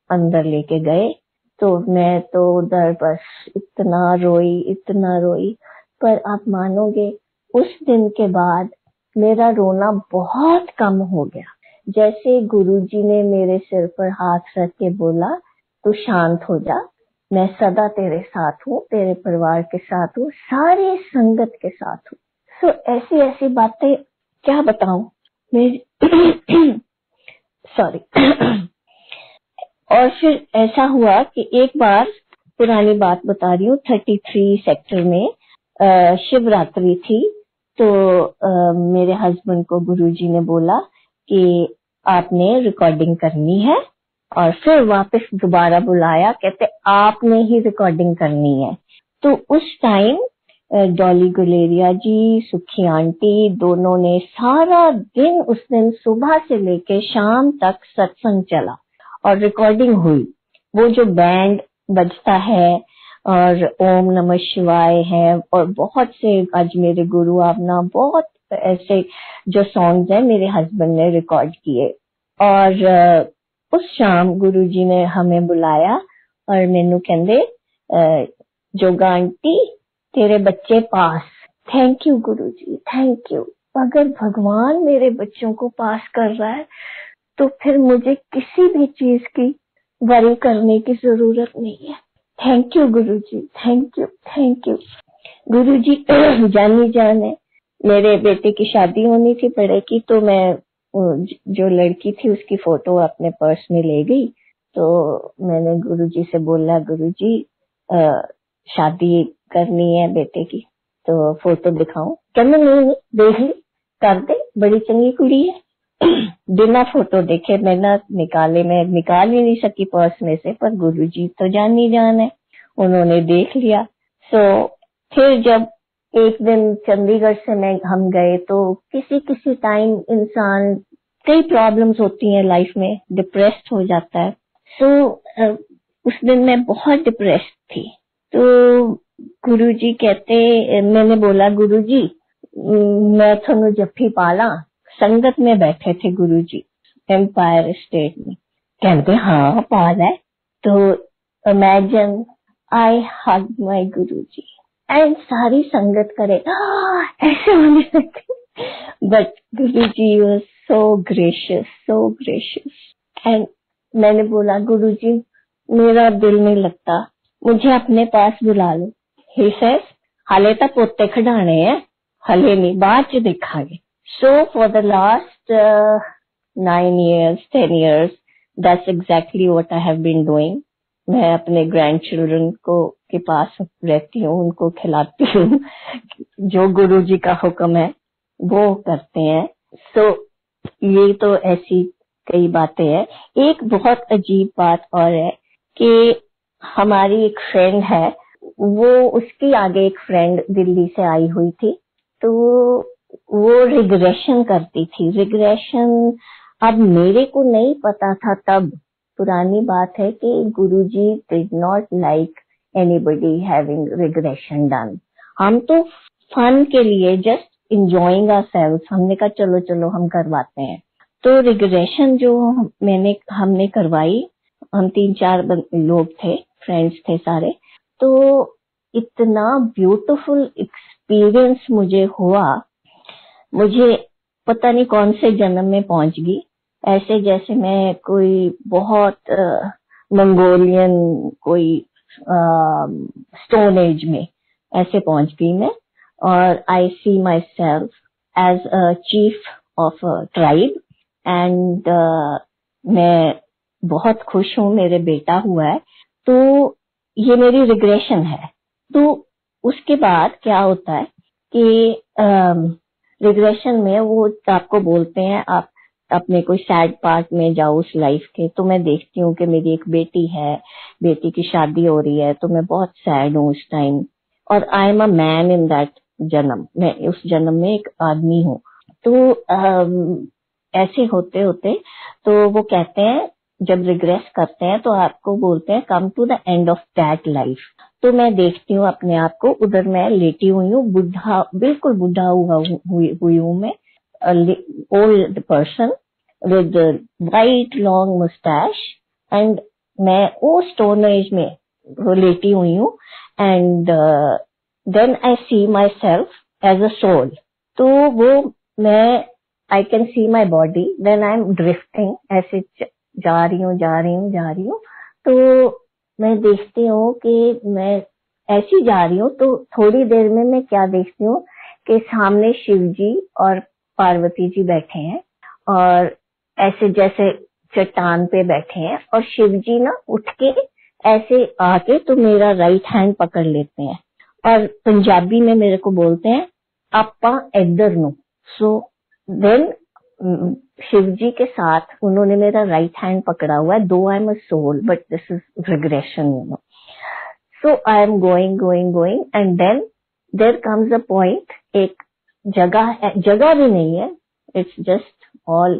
अंदर लेके गए, तो मैं तो उधर बस इतना रोई। पर आप मानोगे, उस दिन के बाद मेरा रोना बहुत कम हो गया। जैसे गुरुजी ने मेरे सिर पर हाथ रख के बोला, तू शांत हो जा, मैं सदा तेरे साथ हूँ, तेरे परिवार के साथ हूँ, सारे संगत के साथ हूँ। सो ऐसी ऐसी बातें क्या बताऊं मेरी सॉरी। और फिर ऐसा हुआ कि एक बार, पुरानी बात बता रही हूँ, 33 सेक्टर में शिवरात्रि थी। तो मेरे हस्बैंड को गुरुजी ने बोला कि आपने रिकॉर्डिंग करनी है, और फिर वापस दोबारा बुलाया, कहते आपने ही रिकॉर्डिंग करनी है। तो उस टाइम डॉली गुलेरिया जी, सुखी आंटी, दोनों ने सारा दिन, उस दिन सुबह से लेके शाम तक सत्संग चला और रिकॉर्डिंग हुई। वो जो बैंड बजता है और ओम नमः शिवाय है, और बहुत से आज मेरे गुरु आपना, बहुत ऐसे जो सॉन्ग्स हैं मेरे हस्बैंड ने रिकॉर्ड किए। और उस शाम गुरुजी ने हमें बुलाया और मैनू कहंदे, जोगा आंटी तेरे बच्चे पास। Thank you Guruji, thank you. अगर भगवान मेरे बच्चों को पास कर रहा है तो फिर मुझे किसी भी चीज की वरी करने की जरूरत नहीं है। Thank you Guruji, thank you. Guruji जानी जान है। मेरे बेटे की शादी होनी थी बड़े की, तो मैं जो लड़की थी उसकी फोटो अपने पर्स में ले गई। तो मैंने गुरुजी से बोला, गुरुजी शादी करनी है बेटे की, तो फोटो दिखाऊं? कहने नहीं, देख ली, कर दे, बड़ी चंगी कुड़ी है। बिना फोटो देखे मैं निकाल ही नहीं सकी पर्स में से, पर गुरुजी तो जानी जान है, उन्होंने देख लिया। सो फिर जब एक दिन चंडीगढ़ से हम गए, तो किसी टाइम इंसान, कई प्रॉब्लम्स होती हैं लाइफ में, डिप्रेस्ड हो जाता है। सो उस दिन मैं बहुत डिप्रेस्ड थी। तो गुरुजी कहते, मैंने बोला गुरुजी मैं थानू जफ्फी पाला। संगत में बैठे थे गुरुजी एम्पायर स्टेट में। कहते हाँ पाला है। तो imagine I hug my Guruji and सारी संगत करे ऐसे होने लगे। But Guruji was so gracious and मैंने बोला, गुरुजी मेरा दिल नहीं लगता, मुझे अपने पास बुला लो। ही सेज हाले तो पोते खिडाने हैं, हले नहीं, बाद च देखांगे। So for the last 9 years, 10 years, that's exactly what I have been doing. मैं अपने ग्रैंड चिल्ड्रन को के पास रहती हूँ, उनको खिलाती हूँ। जो गुरुजी का हुक्म है वो करते हैं। So ये तो ऐसी कई बातें हैं। एक बहुत अजीब बात और है कि हमारी एक फ्रेंड है, वो उसकी आगे एक फ्रेंड दिल्ली से आई हुई थी, तो वो रिग्रेशन करती थी। रिग्रेशन अब मेरे को नहीं पता था तब, पुरानी बात है, कि Guruji did not like anybody having regression done. हम तो फन के लिए जस्ट इंजॉइंग आवरसेल्व्स, हमने कहा चलो हम करवाते हैं। तो रिग्रेशन जो हमने करवाई, हम 3-4 लोग थे, फ्रेंड्स थे सारे, तो इतना ब्यूटीफुल एक्सपीरियंस मुझे हुआ, मुझे पता नहीं कौन से जन्म में पहुंच गई, ऐसे जैसे मैं कोई बहुत मंगोलियन कोई स्टोन एज में ऐसे पहुंच गई मैं। और I see myself as a chief of a tribe and मैं बहुत खुश हूँ, मेरे बेटा हुआ है। तो ये मेरी रिग्रेशन है। तो उसके बाद क्या होता है कि रिग्रेशन में वो आपको बोलते हैं आप अपने कोई सैड पार्ट में जाओ उस लाइफ के। तो मैं देखती हूँ कि मेरी एक बेटी है, बेटी की शादी हो रही है, तो मैं बहुत सैड हूँ उस टाइम। और आई am a man in that जन्म, मैं उस जन्म में एक आदमी हूँ। तो ऐसे होते होते तो वो कहते हैं जब रिग्रेस करते हैं तो आपको बोलते हैं come to the end of that life. तो मैं देखती हूँ अपने आप को, उधर मैं लेटी हुई हूँ, बुढ़ा, बिल्कुल बुढ़ा हुई हूँ मैं, old person with white long moustache, and मैं वो स्टोन एज में लेटी हुई हूँ। And then I see myself as a soul. तो वो मैं I can see my body, then I am drifting, ऐसे जा रही हूँ। तो मैं देखती हूँ कि मैं ऐसी जा रही हूँ, तो थोड़ी देर में मैं क्या देखती हूँ कि सामने शिव जी और पार्वती जी बैठे हैं, और ऐसे जैसे चट्टान पे बैठे हैं, और शिव जी ना उठ के ऐसे आके तो मेरा राइट हैंड पकड़ लेते हैं, और पंजाबी में मेरे को बोलते हैं आपा इधर नु। सो देन शिव जी के साथ उन्होंने मेरा राइट हैंड पकड़ा हुआ है, though I am a soul but this is regression, you know. So I am going and then there comes a point, एक जगह भी नहीं है, इट्स जस्ट ऑल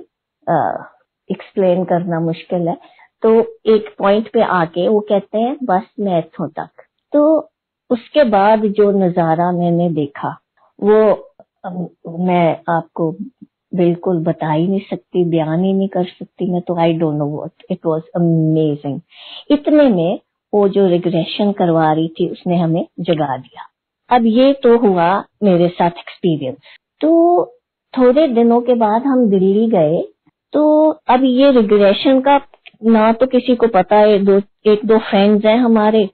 एक्सप्लेन करना मुश्किल है। तो एक पॉइंट पे आके वो कहते हैं बस मैं इत्थों तक। तो उसके बाद जो नजारा मैंने देखा वो मैं आपको बिल्कुल बता ही नहीं सकती, बयान ही नहीं कर सकती मैं। तो आई don't know what, it was amazing. इतने में वो जो रिग्रेशन करवा रही थी उसने हमें जगा दिया। अब ये तो हुआ मेरे साथ एक्सपीरियंस। तो थोड़े दिनों के बाद हम दिल्ली गए। तो अब ये रिग्रेशन का ना तो किसी को पता है, एक दो फ्रेंड्स हैं हमारे,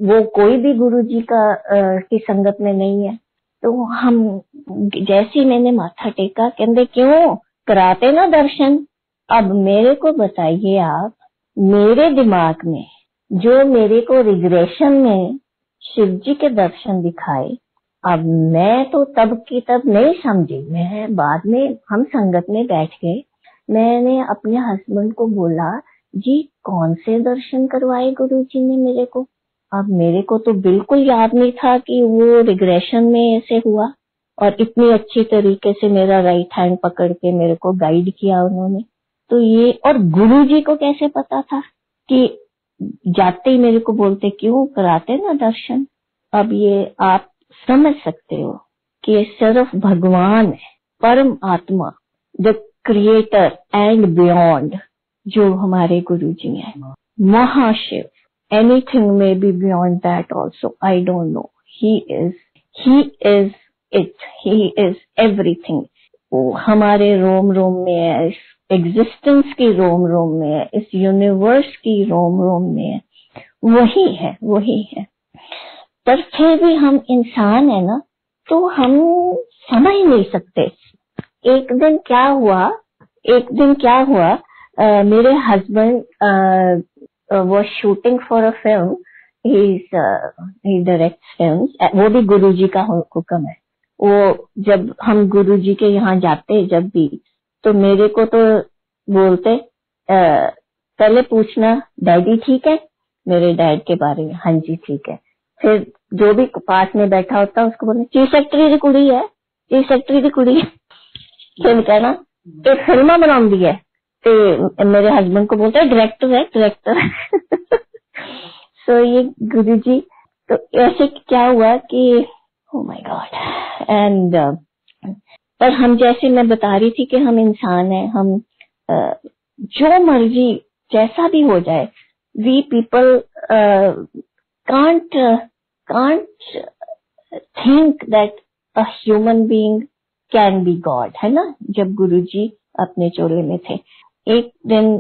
वो कोई भी गुरुजी की संगत में नहीं है। तो हम जैसे मैंने माथा टेका, कहते क्यों कराते ना दर्शन। अब मेरे को बताइए आप, मेरे दिमाग में जो मेरे को रिग्रेशन में शिव जी के दर्शन दिखाए, अब मैं तो तब की तब नहीं समझी। मैं बाद में हम संगत में बैठ गए, मैंने अपने हस्बैंड को बोला जी कौन से दर्शन करवाए गुरुजी ने मेरे को। अब मेरे को तो बिल्कुल याद नहीं था कि वो रिग्रेशन में ऐसे हुआ, और इतनी अच्छी तरीके से मेरा राइट हैंड पकड़ के मेरे को गाइड किया उन्होंने। तो ये, और गुरुजी को कैसे पता था कि जाते ही मेरे को बोलते क्यों कराते ना दर्शन। अब ये आप समझ सकते हो कि ये सिर्फ भगवान है, परम आत्मा, द क्रिएटर एंड बियॉन्ड, जो हमारे गुरुजी हैं, महाशिव। Anything may be beyond that also. I don't know. He is it. He is everything. वो हमारे रोम रोम में है, इस एग्जिस्टेंस की रोम रोम में है, इस यूनिवर्स की रोम रोम में है, वही है। पर फिर भी हम इंसान है ना, तो हम समझ नहीं सकते। एक दिन क्या हुआ, मेरे husband was shooting for a film. He directs films. वो भी गुरुजी का हुक्म है। वो जब हम गुरुजी के यहाँ जाते जब भी, तो मेरे को तो बोलते पहले पूछना डैडी ठीक है, मेरे डैड के बारे में, हाँ जी ठीक है। फिर जो भी पास में बैठा होता उसको बोलना चीफ सेक्रेटरी की कुड़ी है, चीफ सेक्रेटरी की कुड़ी। फिर कहना एक फिल्म बनाऊंगी है, तो मेरे हस्बैंड को बोलते हैं डायरेक्टर। सो ये गुरुजी, तो ऐसे क्या हुआ कि ओ माय गॉड, एंड पर हम, जैसे मैं बता रही थी कि हम इंसान हैं, हम जो मर्जी जैसा भी हो जाए, we people can't think that a human being can be God, है ना। जब गुरुजी अपने चोले में थे, एक दिन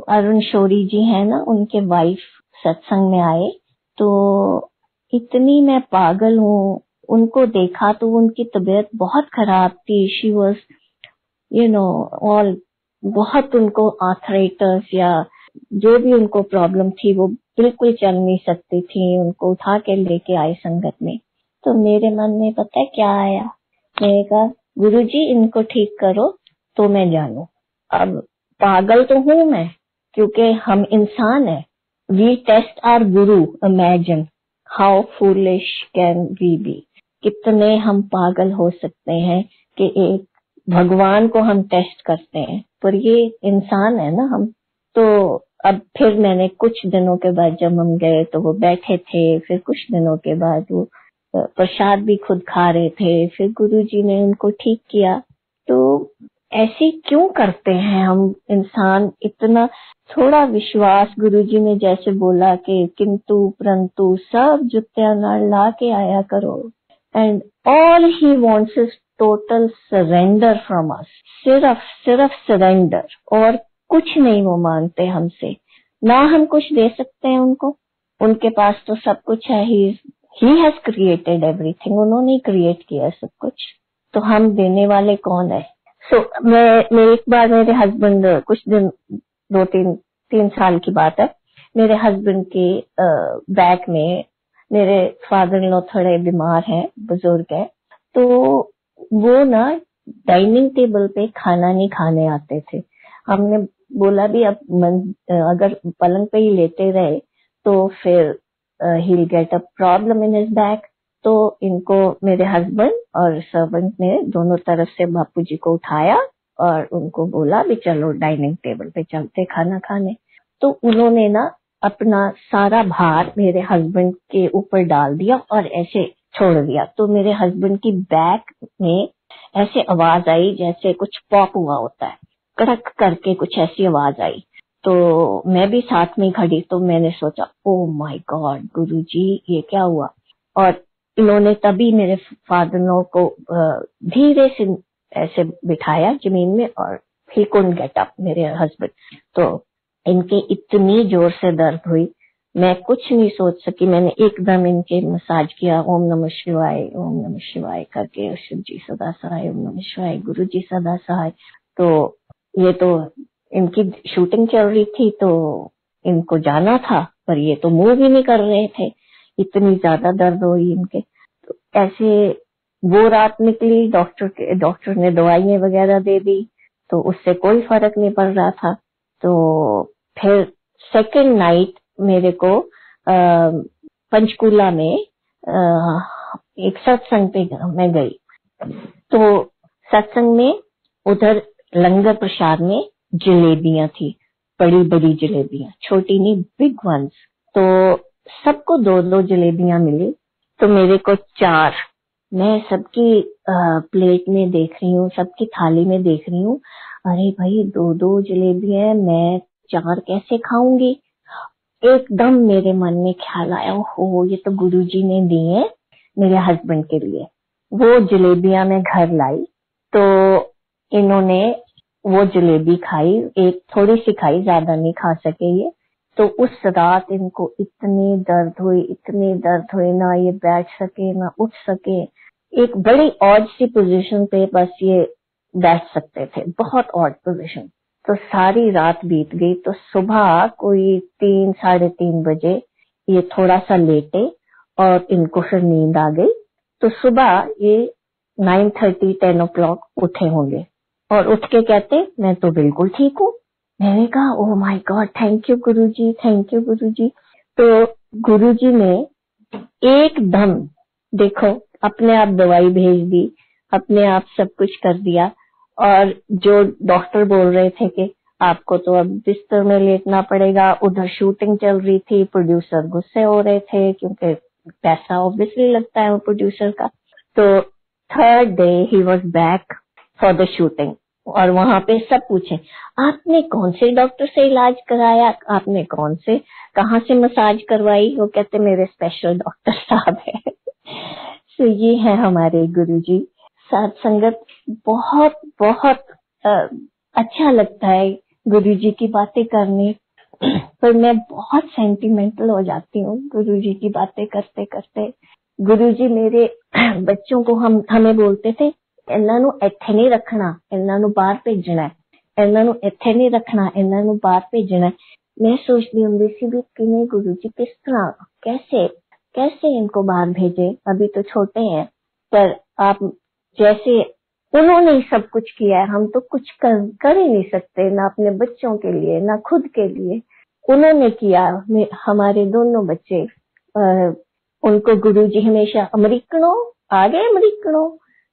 अरुण शौरी जी है ना, उनके वाइफ सत्संग में आए, तो इतनी मैं पागल हूँ, उनको देखा तो उनकी तबीयत बहुत खराब थी, शी वाज ऑल, बहुत उनको आर्थराइटिस या जो भी उनको प्रॉब्लम थी, वो बिल्कुल चल नहीं सकती थी, उनको उठा के लेके आए संगत में। तो मेरे मन में पता है क्या आया, मैंने कहा गुरुजी इनको ठीक करो तो मैं जानू। अब पागल तो हूं मैं, क्योंकि हम इंसान हैं, we test our guru, imagine how foolish can we be, कितने हम पागल हो सकते हैं कि एक भगवान को हम टेस्ट करते हैं, पर ये इंसान है ना हम। तो अब फिर मैंने कुछ दिनों के बाद जब हम गए तो वो बैठे थे, फिर कुछ दिनों के बाद वो प्रसाद भी खुद खा रहे थे, फिर गुरुजी ने उनको ठीक किया। तो ऐसे क्यों करते हैं हम इंसान, इतना थोड़ा विश्वास, गुरुजी ने जैसे बोला कि किंतु परंतु सब जुत्तियां नाल ला के आया करो, and all he wants is total surrender from us, सिर्फ सरेंडर, और कुछ नहीं वो मांगते हमसे, ना हम कुछ दे सकते हैं उनको, उनके पास तो सब कुछ है, ही हैज क्रिएटेड एवरीथिंग, उन्होंने क्रिएट किया सब कुछ, तो हम देने वाले कौन है। सो मैं एक बार मेरे हस्बैंड, कुछ दिन, 2-3 साल की बात है, मेरे हस्बैंड के बैक में, मेरे फादर इन लॉ थोड़े बीमार हैं, बुजुर्ग है, तो वो ना डाइनिंग टेबल पे खाना नहीं खाने आते थे। हमने बोला भी अब अगर पलंग पे ही लेटे रहे तो फिर he'll get a problem in his back। तो इनको मेरे हस्बैंड और सर्वेंट ने दोनों तरफ से बापूजी को उठाया और उनको बोला भी चलो डाइनिंग टेबल पे चलते खाना खाने। तो उन्होंने ना अपना सारा भार मेरे हस्बैंड के ऊपर डाल दिया और ऐसे छोड़ दिया। तो मेरे हस्बैंड की बैक में ऐसे आवाज आई जैसे कुछ पॉप हुआ होता है, कड़क करके कुछ ऐसी आवाज आई। तो मैं भी साथ में खड़ी, तो मैंने सोचा ओ माय गॉड गुरुजी ये क्या हुआ। और इन्होंने तभी मेरे फादर नो को धीरे से ऐसे बिठाया जमीन में और ही कुडंट गेट अप, मेरे हस्बैंड। तो इनके इतनी जोर से दर्द हुई, मैं कुछ नहीं सोच सकी, मैंने एकदम इनके मसाज किया, ओम नमः शिवाय करके, शिव जी सदा सहाय, ओम नमः शिवाय, गुरु जी सदा सहाय। तो ये तो इनकी शूटिंग चल रही थी तो इनको जाना था, पर ये तो मूव ही नहीं कर रहे थे, इतनी ज्यादा दर्द हुई इनके। तो ऐसे वो रात निकली, डॉक्टर ने दवाइयां वगैरह दे दी, तो उससे कोई फर्क नहीं पड़ रहा था। तो फिर सेकेंड नाइट मेरे को पंचकूला में एक सत्संग पे मैं गई। तो सत्संग में उधर लंगर प्रसाद में जलेबियां थी, बड़ी बड़ी जलेबियां, छोटी नहीं बिग वंस। तो सबको 2-2 जलेबियां मिली, तो मेरे को 4। मैं सबकी प्लेट में देख रही हूँ, सबकी थाली में देख रही हूँ, अरे भाई 2-2 जलेबियां, मैं 4 कैसे खाऊंगी। एकदम मेरे मन में ख्याल आया, हो ये तो गुरुजी ने दी है मेरे हस्बैंड के लिए। वो जलेबियां मैं घर लाई, तो इन्होंने वो जलेबी खाई, एक थोड़ी सी खाई, ज्यादा नहीं खा सके ये। तो उस रात इनको इतनी दर्द हुई, ना ये बैठ सके ना उठ सके, एक बड़ी ऑड सी पोजीशन पे बस ये बैठ सकते थे, बहुत ऑड पोजीशन। तो सारी रात बीत गई, तो सुबह कोई 3-3:30 बजे ये थोड़ा सा लेटे और इनको फिर नींद आ गई। तो सुबह ये 9:30-10 o'clock उठे होंगे और उठ के कहते मैं तो बिल्कुल ठीक हूँ। मैंने कहा oh my God, thank you Guruji, thank you Guruji. तो गुरुजी ने एकदम देखो अपने आप दवाई भेज दी, अपने आप सब कुछ कर दिया। और जो डॉक्टर बोल रहे थे कि आपको तो अब बिस्तर में लेटना पड़ेगा, उधर शूटिंग चल रही थी, प्रोड्यूसर गुस्से हो रहे थे क्योंकि पैसा ऑब्वियसली लगता है वो प्रोड्यूसर का। तो third day he was back for the shooting, और वहां पे सब पूछे आपने कौन से डॉक्टर से इलाज कराया, आपने कहाँ से मसाज करवाई। वो कहते मेरे स्पेशल डॉक्टर साहब है। तो ये है हमारे गुरुजी। साथ संगत बहुत बहुत अच्छा लगता है गुरुजी की बातें करने, पर मैं बहुत सेंटिमेंटल हो जाती हूँ गुरुजी की बातें करते करते। गुरुजी मेरे बच्चों को हमें बोलते थे ਇਹਨਾਂ ਨੂੰ ਇੱਥੇ नहीं रखना, ਇਹਨਾਂ ਨੂੰ बाहर भेजना है, ਇਹਨਾਂ ਨੂੰ ਇੱਥੇ नहीं रखना, ਇਹਨਾਂ ਨੂੰ बाहर भेजना है। मैं सोचती हूँ भी कि गुरुजी किस तरह कैसे इनको बाहर भेजे, अभी तो छोटे हैं, पर आप जैसे उन्होंने ही सब कुछ किया है, हम तो कुछ कर ही नहीं सकते, ना अपने बच्चों के लिए ना खुद के लिए। उन्होंने किया। हमारे दोनों बच्चे उनको गुरुजी हमेशा अमरीकनो आ गए, अमरीकनो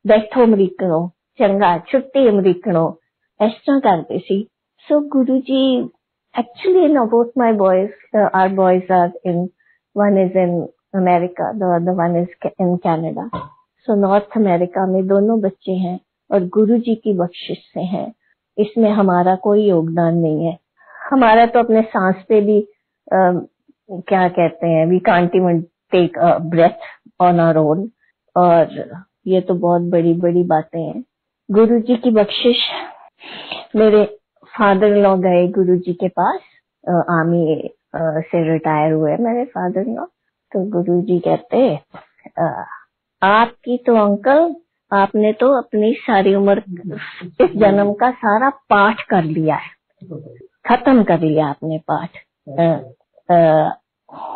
बैठो, अमरीकनो चंगा छुट्टी, अमरीकनो इस तरह करते सी। So Guruji actually no both my boys are in, one is in America, the other one is in Canada. So North America में दोनों बच्चे हैं और गुरुजी की बख्शिश से हैं, इसमें हमारा कोई योगदान नहीं है। हमारा तो अपने सांस पे भी क्या कहते हैं, we can't even take a breath on our own, और ये तो बहुत बड़ी बड़ी बातें हैं। गुरुजी की बख्शिश। मेरे फादर इन लॉ गए गुरुजी के पास, आर्मी से रिटायर हुए मेरे फादर इन लॉ। तो गुरुजी कहते आपकी तो अंकल, आपने तो अपनी सारी उम्र इस जन्म का सारा पाठ कर लिया है, खत्म कर लिया आपने पाठ।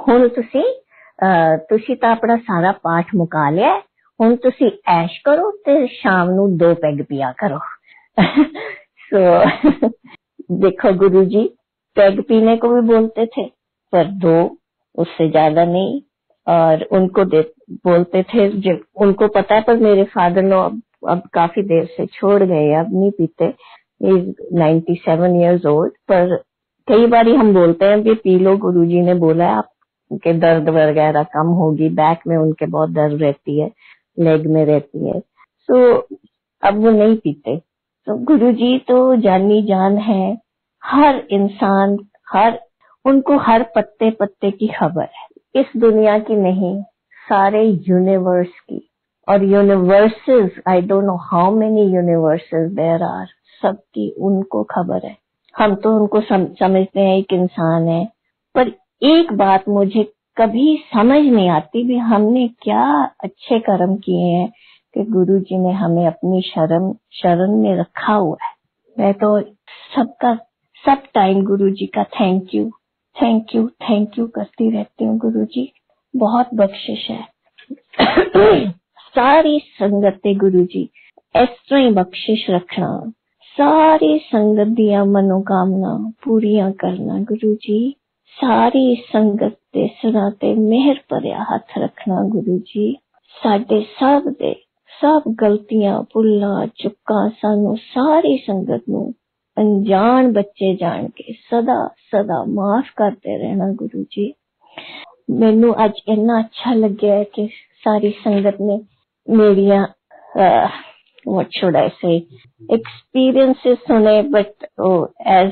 हुण तुसी तो अपना सारा पाठ मुका लिया, हुण तुसी ऐश करो ते शाम नू 2 पैग पिया करो। सो देखो गुरुजी पैग पीने को भी बोलते थे, पर 2, उससे ज्यादा नहीं। और उनको बोलते थे, जब उनको पता है, पर मेरे फादर नो अब काफी देर से छोड़ गए, अब नहीं पीते, 97 years old। पर कई बार हम बोलते हैं कि पी लो, गुरुजी ने बोला है आपके दर्द वगैरह कम होगी, बैक में उनके बहुत दर्द रहती है, लेग में रहती है। सो अब वो नहीं पीते। तो गुरुजी तो जानी जान है, हर इंसान, उनको हर पत्ते पत्ते की खबर है, इस दुनिया की नहीं, सारे यूनिवर्स की। और universes, I don't know how many universes there are, सबकी उनको खबर है। हम तो उनको समझते हैं एक इंसान है, पर एक बात मुझे कभी समझ नहीं आती भी हमने क्या अच्छे कर्म किए हैं कि गुरुजी ने हमें अपनी शरण में रखा हुआ है। मैं तो सब टाइम गुरुजी का थैंक यू करती रहती हूँ। गुरुजी बहुत बख्शिश है। सारी संगत गुरुजी इस तरह ही बख्शिश रखना, सारी संगत दियां मनोकामना पूरियां करना। गुरुजी सारी संगत दे सिरां ते मेहर भरिया हथ रखना। गुरुजी साडे सब गलतियां भुल्लां चुक्कां सानू सारी संगत नू अनजान बच्चे जान के सदा माफ करते रहना। गुरुजी मैनू अज इन्ना अच्छा लग्या है कि सारी संगत ने मेरिया what should I say experiences सुने, but as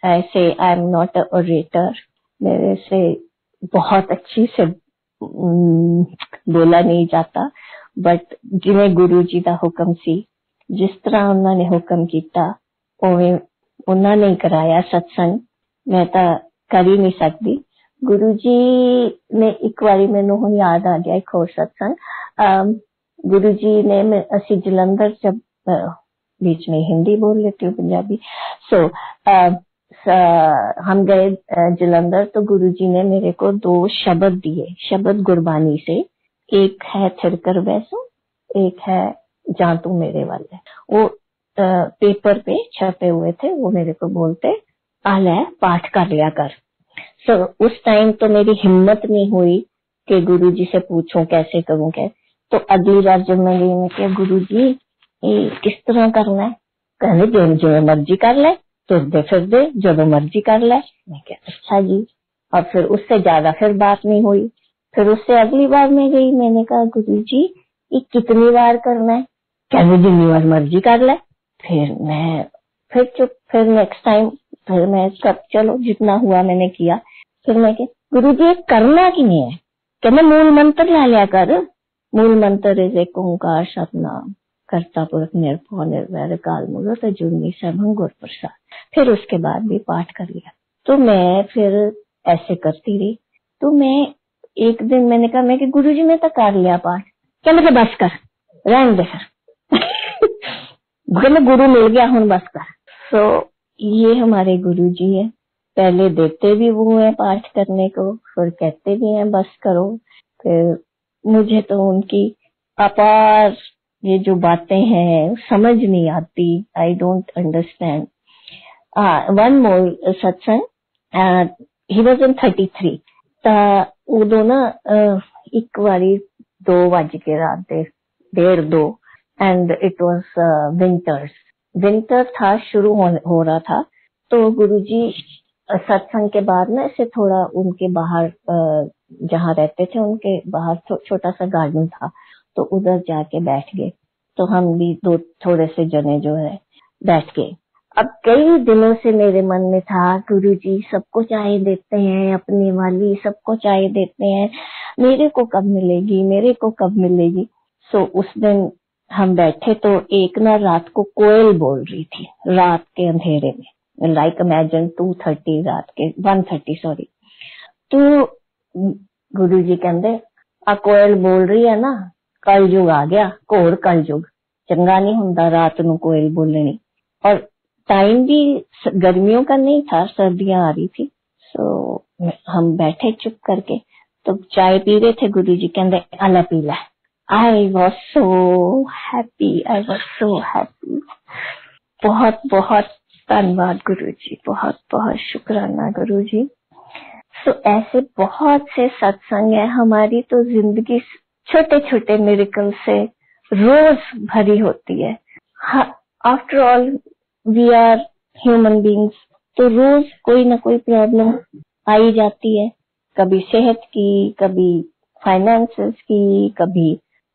I say I'm not a orator, मेरे से बहुत अच्छी से बोला नहीं जाता, बट जिवें गुरु जी दा हुक्म सी, जिस तरह उन्होंने हुक्म किया उवें उन्होंने कराया सत्संग, मैं तो कर ही नहीं सकती। गुरु जी ने एक बारी मैनू हुण याद आ गया एक होर सत्संग, गुरु जी ने असी जलंधर जब बीच में हिंदी बोल लेती हूँ पंजाबी, सो हम गए जलंधर, तो गुरु जी ने मेरे को 2 शब्द दिए, शब्द गुरबानी से, एक है थिरकर वैसो, एक है जा तू मेरे वाले। वो पेपर पे छपे हुए थे, वो मेरे को बोलते आ ले पाठ कर लिया कर। सो उस टाइम तो मेरी हिम्मत नहीं हुई कि गुरु जी से पूछूं कैसे करूं कैसे। तो अगली बार जब मैं गई, मैं क्या गुरु जी ये किस तरह करना है? कहने जो मर्जी कर ले, तुरदे फिरदे जो मर्जी कर ले। मैं क्या अच्छा जी। और फिर उससे ज्यादा फिर बात नहीं हुई। फिर उससे अगली बार मैं गई, मैंने कहा गुरु जी ये कितनी बार करना है? कहने जिन्नी बार मर्जी कर ले। फिर मैं फिर चुप। फिर नेक्स्ट टाइम फिर मैं चलो जितना हुआ मैंने किया। फिर मैं गुरु जी करना कि नहीं है, कहने मूल मंत्र ला लिया कर। मूल मंत्र इज एक ओंकार सतनाम करता पुरख निरभव निर्वैर काल मूलत अजूनी सरभंग गुर प्रसाद। फिर उसके बाद भी पाठ कर लिया। तो मैं फिर ऐसे करती रही। तो मैं एक दिन मैंने कहा मैं कि गुरु जी मैं तो कर लिया पाठ। क्या मतलब बस कर, रहने दे फिर गुरु मिल गया हूं बस कर। तो ये हमारे गुरु जी है, पहले देते भी वो है पाठ करने को, फिर कहते भी हैं बस करो। फिर मुझे तो उनकी अपार ये जो बातें हैं समझ नहीं आती, I don't understand. One more सत्संग, ही वाज इन 33 उदो ना एक बारी 2 बज के रात दे 1:30 एंड इट वाज विंटर था, शुरू हो रहा था। तो गुरुजी सत्संग के बाद ना ऐसे थोड़ा उनके बाहर जहाँ रहते थे उनके बाहर छोटा सा गार्डन था, तो उधर जाके बैठ गए। तो हम भी थोड़े से जने जो है बैठ गए। अब कई दिनों से मेरे मन में था गुरुजी सबको चाय देते हैं, अपनी वाली सबको चाय देते हैं, मेरे को कब मिलेगी, मेरे को कब मिलेगी। सो उस दिन हम बैठे तो एक ना रात को कोयल बोल रही थी, रात के अंधेरे में, लाइक इमेजिन 2:30 रात के 1:30 सॉरी। तो गुरुजी कहते आ कोयल बोल रही है ना, कलयुग आ गया, घोर कलयुग, चंगा नहीं हुंदा रात नू कोयल बोलनी। और टाइम भी गर्मियों का नहीं था, सर्दियां आ रही थी। सो हम बैठे चुप करके, तो चाय पी रहे थे। गुरुजी कहते आला पी ले। I was so happy, I was so happy. बहुत बहुत धन्यवाद गुरुजी, बहुत बहुत शुक्राना गुरुजी। तो ऐसे बहुत से सत्संग है। हमारी तो जिंदगी छोटे छोटे मिरेकल से रोज भरी होती है। After all we are human beings, तो रोज कोई ना कोई प्रॉब्लम आई जाती है, कभी सेहत की, कभी फाइनेंसेस की, कभी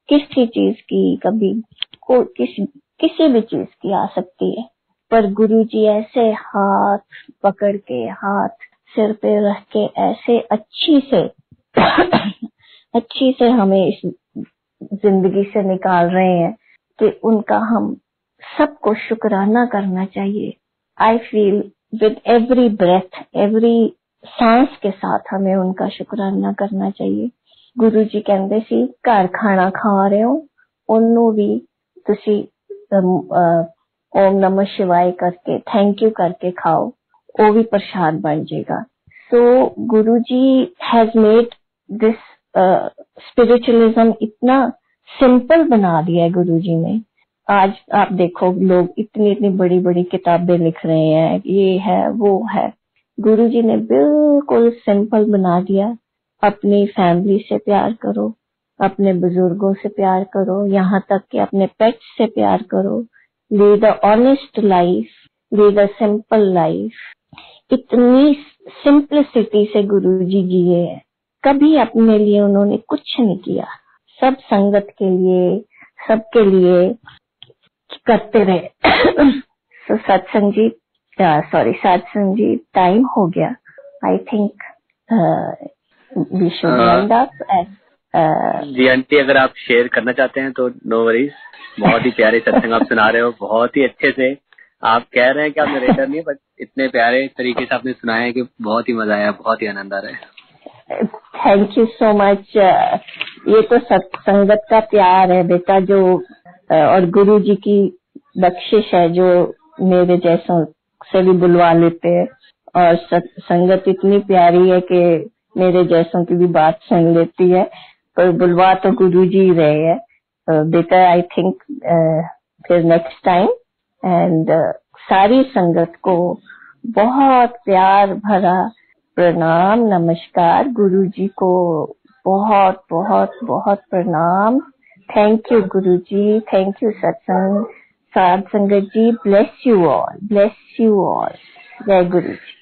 किसी चीज की, कभी किसी भी चीज की आ सकती है। पर गुरुजी ऐसे हाथ पकड़ के, हाथ सिर पे रख के ऐसे अच्छी से हमें इस जिंदगी से निकाल रहे हैं कि उनका हम सबको शुक्राना करना चाहिए। I feel with every breath, every सांस के साथ हमें उनका शुक्राना करना चाहिए। गुरुजी कहते सी घर खाना खा रहे हो ओनू भी तुसी ओम नमः शिवाय करके थैंक यू करके खाओ, वो भी प्रसाद बन जाएगा। सो गुरुजी हैज मेड दिस स्पिरिचुअलिज्म इतना सिंपल बना दिया है गुरुजी ने। आज आप देखो लोग इतनी इतनी बड़ी बड़ी किताबें लिख रहे हैं, ये है वो है, गुरुजी ने बिल्कुल सिंपल बना दिया। अपनी फैमिली से प्यार करो, अपने बुजुर्गों से प्यार करो, यहाँ तक कि अपने पेट्स से प्यार करो। Lead a honest life, lead a simple life. इतनी सिंपलिसिटी से गुरुजी जिए हैं, कभी अपने लिए उन्होंने कुछ नहीं किया, सब संगत के लिए, सबके लिए करते रहे। तो सत्संग जी टाइम हो गया। I think we should wind up. जी आंटी, अगर आप शेयर करना चाहते हैं तो नो वरीज। बहुत ही प्यारे सत्संग आप सुना रहे हो, बहुत ही अच्छे से। आप कह रहे हैं कि आप नरेटर नहीं, बट इतने प्यारे तरीके से आपने सुनाया है कि बहुत ही मजा आया, बहुत ही आनंद आ रहा है। Thank you so much. ये तो संगत का प्यार है बेटा, जो और गुरु जी की बख्शिश है जो मेरे जैसों से भी बुलवा लेते हैं। और संगत इतनी प्यारी है कि मेरे जैसों की भी बात सुन लेती है, पर बुलवा तो गुरु जी रहे हैं बेटा। आई थिंक फिर नेक्स्ट टाइम। एंड सारी संगत को बहुत प्यार भरा प्रणाम, नमस्कार। गुरुजी को बहुत बहुत बहुत प्रणाम। Thank you Guruji, thank you satsang, Sadh Sangat ji. Bless you all, bless you all. जय गुरुजी।